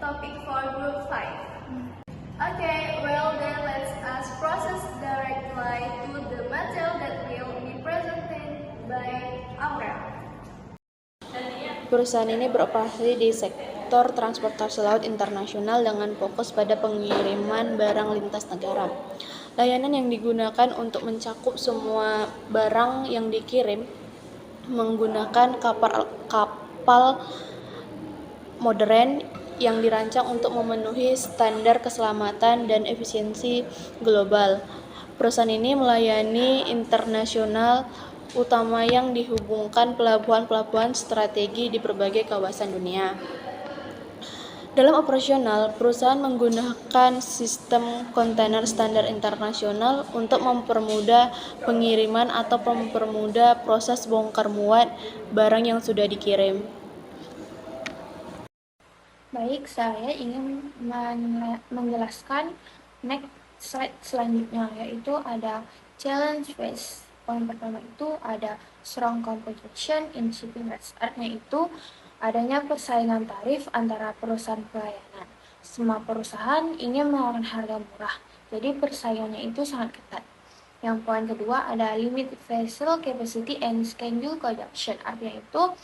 topic for Group 5. Okay, well then let's ask process direct line to the material that will be presented by Aurel. Perusahaan ini beroperasi di sektor transportasi laut internasional dengan fokus pada pengiriman barang lintas negara. Layanan yang digunakan untuk mencakup semua barang yang dikirim menggunakan kapal modern yang dirancang untuk memenuhi standar keselamatan dan efisiensi global. Perusahaan ini melayani internasional utama yang dihubungkan pelabuhan-pelabuhan strategi di berbagai kawasan dunia. Dalam operasional, perusahaan menggunakan sistem kontainer standar internasional untuk mempermudah pengiriman atau mempermudah proses bongkar muat barang yang sudah dikirim. Baik, saya ingin menjelaskan next slide selanjutnya, yaitu ada challenge face. Poin pertama itu ada strong competition in shipping rates. Artinya itu adanya persaingan tarif antara perusahaan pelayanan. Semua perusahaan ingin menawarkan harga murah, jadi persaingannya itu sangat ketat. Yang poin kedua ada limited vessel capacity and schedule conjunction. Artinya itu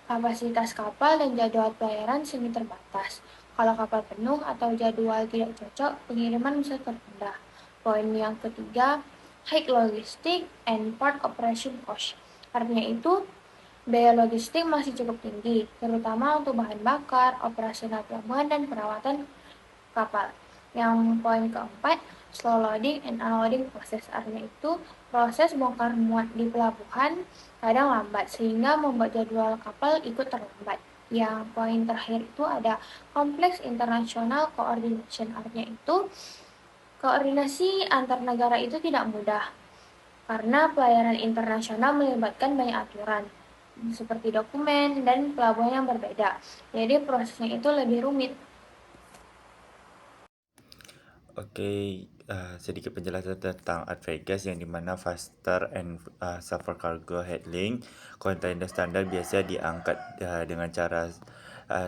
kapasitas kapal dan jadwal pelayaran semi terbatas. Kalau kapal penuh atau jadwal tidak cocok, pengiriman bisa tertunda. Poin yang ketiga, high logistic and port operation cost. Artinya itu, biaya logistik masih cukup tinggi, terutama untuk bahan bakar, operasional pelabuhan, dan perawatan kapal. Yang poin keempat, slow loading and unloading proses. Artinya itu, proses bongkar muat di pelabuhan kadang lambat sehingga membuat jadwal kapal ikut terlambat. Yang poin terakhir itu ada complex international coordination. Artinya itu, koordinasi antar negara itu tidak mudah karena pelayanan internasional melibatkan banyak aturan seperti dokumen dan pelabuhan yang berbeda. Jadi prosesnya itu lebih rumit. Oke, sedikit penjelasan tentang AdVegas yang dimana faster and safer cargo handling. Kontainer standar biasa diangkat dengan cara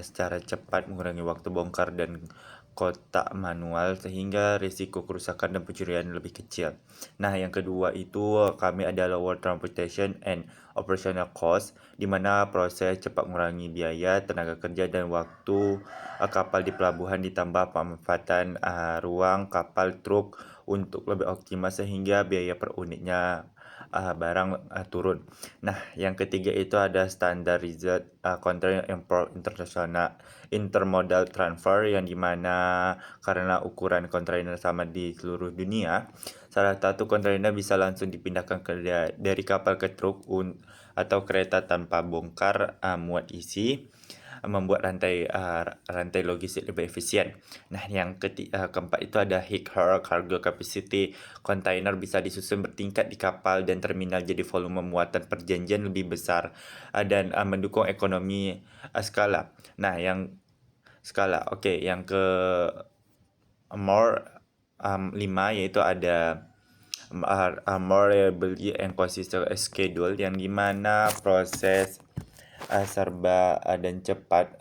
secara cepat, mengurangi waktu bongkar dan kotak manual sehingga risiko kerusakan dan pencurian lebih kecil. Nah, yang kedua itu kami ada lower transportation and operational cost, di mana proses cepat mengurangi biaya, tenaga kerja dan waktu kapal di pelabuhan, ditambah pemanfaatan ruang kapal truk untuk lebih optimal sehingga biaya per unitnya barang turun. Nah, yang ketiga itu ada standardized container import international intermodal transfer, yang dimana karena ukuran kontainer sama di seluruh dunia, salah satu kontainer bisa langsung dipindahkan dari kapal ke truk atau kereta tanpa bongkar muat isi, membuat rantai logistik lebih efisien. Nah, yang keempat itu ada high cargo capacity. Kontainer bisa disusun bertingkat di kapal dan terminal, jadi volume muatan perjanjian lebih besar dan mendukung ekonomi skala. Nah, yang skala, yang ke more 5 yaitu ada more reliability and consistent schedule, yang dimana proses serba dan cepat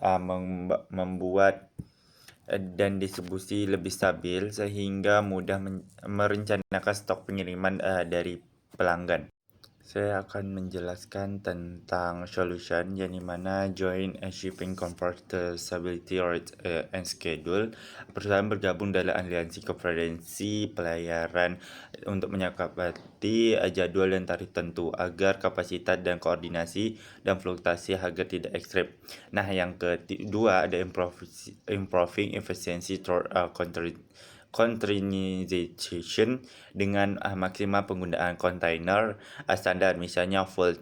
membuat dan distribusi lebih stabil sehingga mudah merencanakan stok pengiriman dari pelanggan. Saya akan menjelaskan tentang solution, yang dimana joint shipping converter stability rate and schedule. Perusahaan bergabung dalam aliansi konferensi pelayaran untuk menyepakati jadwal dan tarif tentu agar kapasitas dan koordinasi dan fluktuasi harga tidak ekstrim. Nah, yang kedua ada improving efficiency through containerization dengan maksimal penggunaan kontainer standar, misalnya full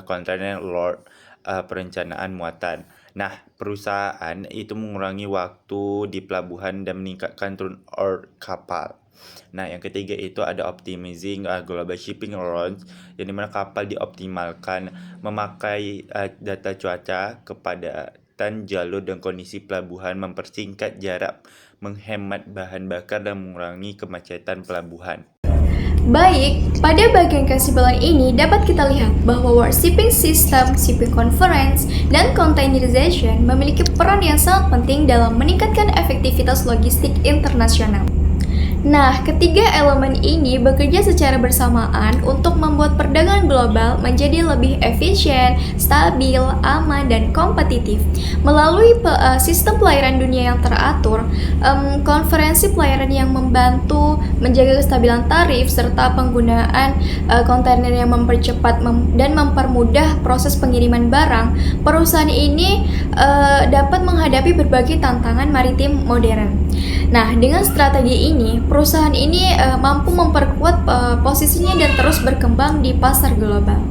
container load perencanaan muatan. Nah, perusahaan itu mengurangi waktu di pelabuhan dan meningkatkan turnover kapal. Nah, yang ketiga itu ada optimizing global shipping routes, yang dimana kapal dioptimalkan memakai data cuaca, kepadatan jalur dan kondisi pelabuhan, mempersingkat jarak, menghemat bahan bakar dan mengurangi kemacetan pelabuhan. Baik, pada bagian kesimpulan ini dapat kita lihat bahwa World Shipping System, Shipping Conference, dan Containerization memiliki peran yang sangat penting dalam meningkatkan efektivitas logistik internasional. Nah, ketiga elemen ini bekerja secara bersamaan untuk membuat perdagangan global menjadi lebih efisien, stabil, aman, dan kompetitif. Melalui sistem pelayaran dunia yang teratur, konferensi pelayaran yang membantu menjaga kestabilan tarif, serta penggunaan kontainer yang mempercepat dan mempermudah proses pengiriman barang, perusahaan ini dapat menghadapi berbagai tantangan maritim modern. Nah, dengan strategi ini, perusahaan ini mampu memperkuat posisinya dan terus berkembang di pasar global.